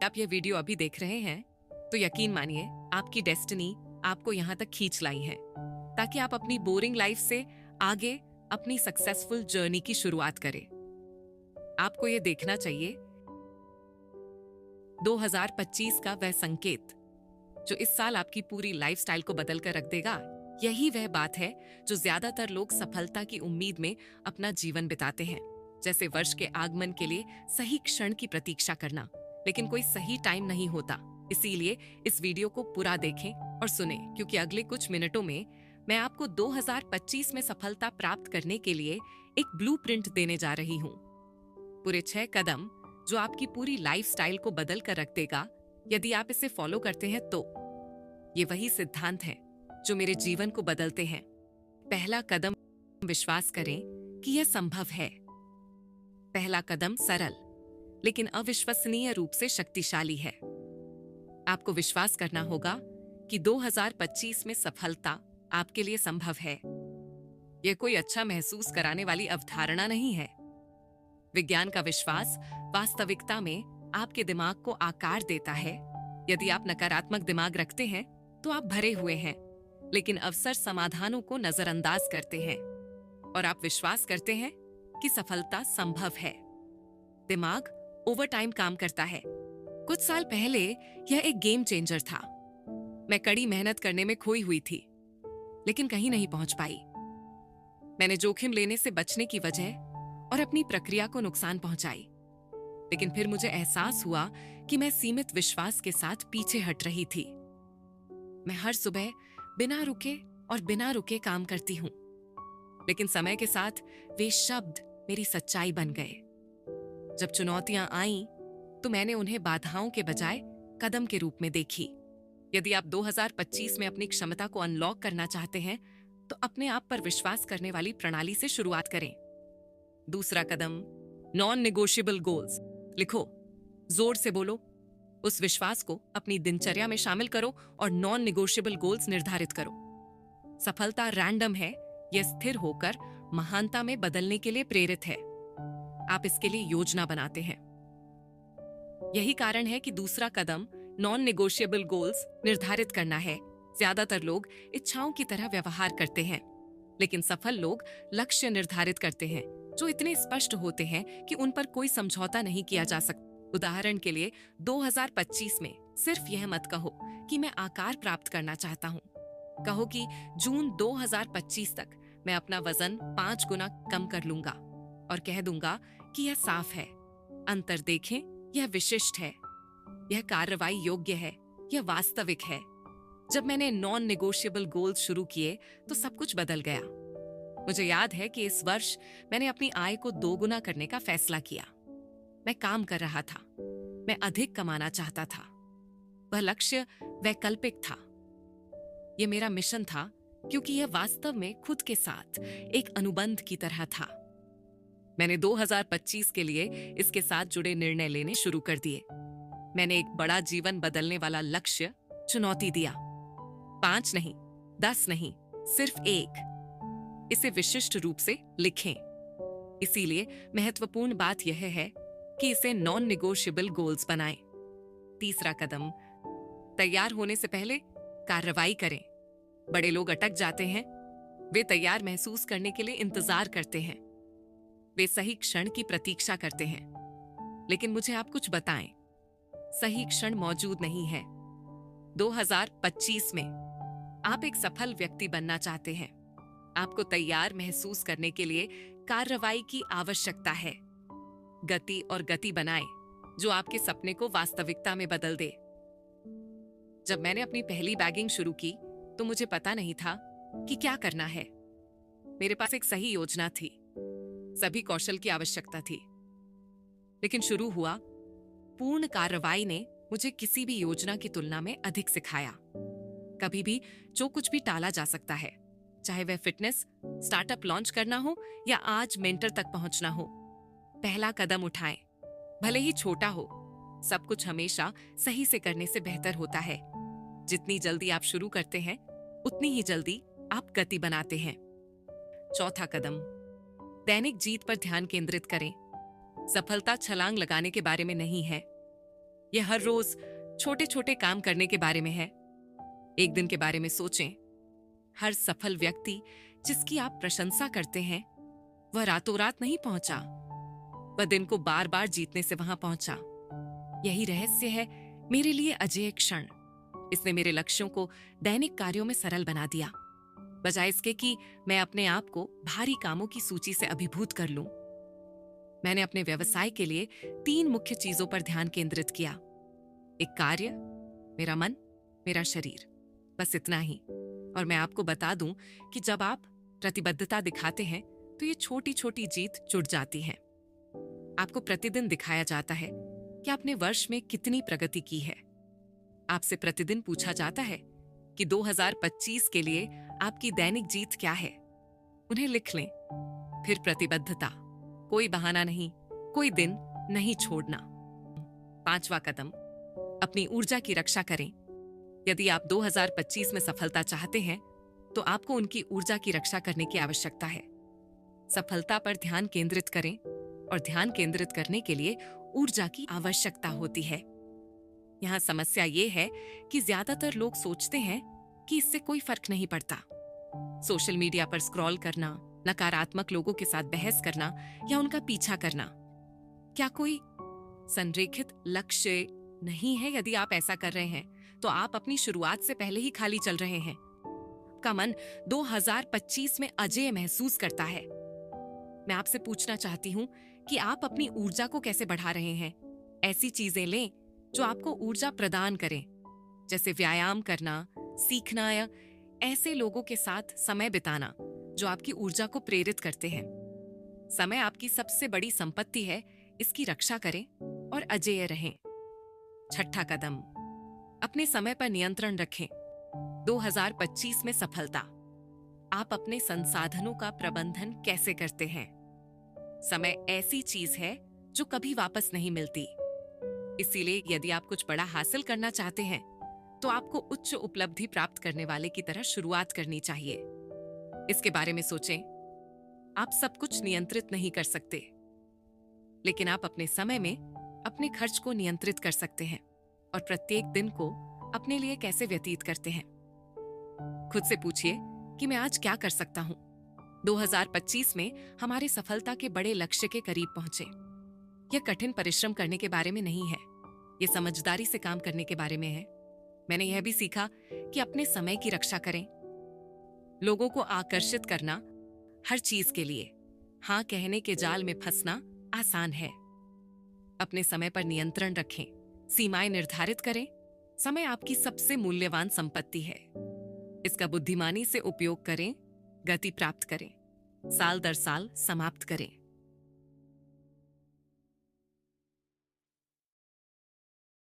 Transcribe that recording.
आप ये वीडियो अभी देख रहे हैं तो यकीन मानिए आपकी डेस्टिनी आपको यहाँ तक खींच लाई है ताकि आप अपनी बोरिंग लाइफ से आगे अपनी सक्सेसफुल जर्नी की शुरुआत करें। आपको ये देखना चाहिए 2025 का वह संकेत जो इस साल आपकी पूरी लाइफस्टाइल को बदल कर रख देगा। यही वह बात है जो ज्यादातर लोग सफलता की उम्मीद में अपना जीवन बिताते हैं, जैसे वर्ष के आगमन के लिए सही क्षण की प्रतीक्षा करना, लेकिन कोई सही टाइम नहीं होता। इसीलिए इस वीडियो को पूरा देखें और सुने, क्योंकि अगले कुछ मिनटों में मैं आपको 2025 में सफलता प्राप्त करने के लिए एक ब्लूप्रिंट देने जा रही हूँ। पूरे 6 कदम जो आपकी पूरी लाइफस्टाइल को बदल कर रख देगा यदि आप इसे फॉलो करते हैं तो। ये वही सिद्धांत हैं जो मेरे जीवन को बदलते हैं। पहला कदम, विश्वास करें कि यह संभव है। पहला कदम सरल लेकिन अविश्वसनीय रूप से शक्तिशाली है। आपको विश्वास करना होगा कि 2025 में सफलता आपके लिए संभव है। यह कोई अच्छा महसूस कराने वाली अवधारणा नहीं है। विज्ञान का विश्वास वास्तविकता में आपके दिमाग को आकार देता है। यदि आप नकारात्मक दिमाग रखते हैं तो आप भरे हुए हैं, लेकिन अवसर समाधानों को नजरअंदाज करते हैं और आप विश्वास करते हैं कि सफलता संभव है। दिमाग ओवर टाइम काम करता है। कुछ साल पहले यह एक गेम चेंजर था। मैं कड़ी मेहनत करने में खोई हुई थी, लेकिन कहीं नहीं पहुंच पाई। मैंने जोखिम लेने से बचने की वजह और अपनी प्रक्रिया को नुकसान पहुंचाई। लेकिन फिर मुझे एहसास हुआ कि मैं सीमित विश्वास के साथ पीछे हट रही थी। मैं हर सुबह बिना रुके और बिना रुके काम करती हूं, लेकिन समय के साथ वे शब्द मेरी सच्चाई बन गए। जब चुनौतियां आईं, तो मैंने उन्हें बाधाओं के बजाय कदम के रूप में देखी। यदि आप 2025 में अपनी क्षमता को अनलॉक करना चाहते हैं, तो अपने आप पर विश्वास करने वाली प्रणाली से शुरुआत करें। दूसरा कदम, नॉन नेगोशिएबल गोल्स लिखो। जोर से बोलो। उस विश्वास को अपनी दिनचर्या में शामिल करो और नॉन नेगोशिएबल गोल्स निर्धारित करो। सफलता रैंडम है, यह स्थिर होकर महानता में बदलने के लिए प्रेरित है। आप इसके लिए योजना बनाते हैं। यही कारण है कि दूसरा कदम नॉन नेगोशिएबल गोल्स निर्धारित करना है। ज्यादातर लोग इच्छाओं की तरह व्यवहार करते हैं, लेकिन सफल लोग लक्ष्य निर्धारित करते हैं जो इतने स्पष्ट होते हैं कि उन पर कोई समझौता नहीं किया जा सकता। उदाहरण के लिए 2025 में सिर्फ यह मत कहो कि मैं आकार प्राप्त करना चाहता हूँ। कहो कि जून 2025 तक मैं अपना वजन 5 गुना कम कर लूंगा, और कह दूंगा कि यह साफ है। अंतर देखें, यह विशिष्ट है, यह कार्रवाई योग्य है, यह वास्तविक है। जब मैंने नॉन नेगोशिएबल गोल्स शुरू किए तो सब कुछ बदल गया। मुझे याद है कि इस वर्ष मैंने अपनी आय को 2 गुना करने का फैसला किया। मैं काम कर रहा था, मैं अधिक कमाना चाहता था। वह लक्ष्य वैकल्पिक था, यह मेरा मिशन था, क्योंकि यह वास्तव में खुद के साथ एक अनुबंध की तरह था। मैंने 2025 के लिए इसके साथ जुड़े निर्णय लेने शुरू कर दिए। मैंने एक बड़ा जीवन बदलने वाला लक्ष्य चुनौती दिया। 5 नहीं, 10 नहीं, सिर्फ 1। इसे विशिष्ट रूप से लिखें। इसीलिए महत्वपूर्ण बात यह है कि इसे नॉन नेगोशिएबल गोल्स बनाएं। तीसरा कदम, तैयार होने से पहले कार्रवाई करें। बड़े लोग अटक जाते हैं। वे तैयार महसूस करने के लिए इंतजार करते हैं। वे सही क्षण की प्रतीक्षा करते हैं। लेकिन मुझे आप कुछ बताएं, सही क्षण मौजूद नहीं है। 2025 में आप एक सफल व्यक्ति बनना चाहते हैं। आपको तैयार महसूस करने के लिए कार्रवाई की आवश्यकता है। गति और गति बनाएं जो आपके सपने को वास्तविकता में बदल दे। जब मैंने अपनी पहली बैगिंग शुरू की तो मुझे पता नहीं था कि क्या करना है। मेरे पास एक सही योजना थी, सभी कौशल की आवश्यकता थी, लेकिन शुरू हुआ। पूर्ण कार्रवाई ने मुझे किसी भी योजना की तुलना में अधिक सिखाया। कभी भी जो कुछ भी टाला जा सकता है, चाहे वह फिटनेस, स्टार्टअप लॉन्च करना हो या आज मेंटर तक पहुंचना हो। पहला कदम उठाएं, भले ही छोटा हो। सब कुछ हमेशा सही से करने से बेहतर होता है। जितनी जल्दी आप शुरू करते हैं, उतनी ही जल्दी आप गति बनाते हैं। चौथा कदम, दैनिक जीत पर ध्यान केंद्रित करें। सफलता छलांग लगाने के बारे में नहीं है, यह हर रोज छोटे छोटे काम करने के बारे में है। एक दिन के बारे में सोचें। हर सफल व्यक्ति जिसकी आप प्रशंसा करते हैं, वह रातों रात नहीं पहुंचा। वह दिन को बार बार जीतने से वहां पहुंचा। यही रहस्य है मेरे लिए अजेय क्षण। इसने मेरे लक्ष्यों को दैनिक कार्यों में सरल बना दिया, बजाय इसके कि मैं अपने आप को भारी कामों की सूची से अभिभूत कर लूं। मैंने अपने व्यवसाय के लिए 3 मुख्य चीजों पर ध्यान केंद्रित किया। एक कार्य, मेरा मन, मेरा शरीर, बस इतना ही। और मैं आपको बता दूं कि जब आप प्रतिबद्धता दिखाते हैं तो ये छोटी छोटी जीत जुड़ जाती है। आपको प्रतिदिन दिखाया जाता है कि आपने वर्ष में कितनी प्रगति की है। आपसे प्रतिदिन पूछा जाता है कि 2025 के लिए आपकी दैनिक जीत क्या है। उन्हें लिख लें। फिर प्रतिबद्धता, कोई बहाना नहीं, कोई दिन नहीं छोड़ना। 5वां कदम, अपनी ऊर्जा की रक्षा करें। यदि आप 2025 में सफलता चाहते हैं तो आपको उनकी ऊर्जा की रक्षा करने की आवश्यकता है। सफलता पर ध्यान केंद्रित करें, और ध्यान केंद्रित करने के लिए ऊर्जा की आवश्यकता होती है। यहां समस्या यह है कि ज्यादातर लोग सोचते हैं कि इससे कोई फर्क नहीं पड़ता। सोशल मीडिया पर स्क्रॉल करना, नकारात्मक लोगों के साथ बहस करना या उनका पीछा करना, क्या कोई संरेखित लक्ष्य नहीं है? यदि आप ऐसा कर रहे हैं तो आप अपनी शुरुआत से पहले ही खाली चल रहे हैं। आपका मन 2025 में अजेय महसूस करता है। मैं आपसे पूछना चाहती हूं कि आप अपनी ऊर्जा को कैसे बढ़ा रहे हैं। ऐसी चीजें लें जो आपको ऊर्जा प्रदान करें, जैसे व्यायाम करना, सीखना या ऐसे लोगों के साथ समय बिताना जो आपकी ऊर्जा को प्रेरित करते हैं। समय आपकी सबसे बड़ी संपत्ति है, इसकी रक्षा करें और अजेय रहें। 6ठा कदम, अपने समय पर नियंत्रण रखें। 2025 में सफलता। आप अपने संसाधनों का प्रबंधन कैसे करते हैं? समय ऐसी चीज है जो कभी वापस नहीं मिलती। इसीलिए यदि आप कुछ बड़ा हासिल करना चाहते हैं तो आपको उच्च उपलब्धि प्राप्त करने वाले की तरह शुरुआत करनी चाहिए। इसके बारे में सोचें। आप सब कुछ नियंत्रित नहीं कर सकते, लेकिन आप अपने समय में अपने खर्च को नियंत्रित कर सकते हैं और प्रत्येक दिन को अपने लिए कैसे व्यतीत करते हैं। खुद से पूछिए कि मैं आज क्या कर सकता हूं 2025 में हमारे सफलता के बड़े लक्ष्य के करीब पहुंचे। यह कठिन परिश्रम करने के बारे में नहीं है, यह समझदारी से काम करने के बारे में है। मैंने यह भी सीखा कि अपने समय की रक्षा करें। लोगों को आकर्षित करना हर चीज के लिए हां कहने के जाल में फंसना आसान है। अपने समय पर नियंत्रण रखें, सीमाएं निर्धारित करें। समय आपकी सबसे मूल्यवान संपत्ति है। इसका बुद्धिमानी से उपयोग करें, गति प्राप्त करें, साल दर साल समाप्त करें।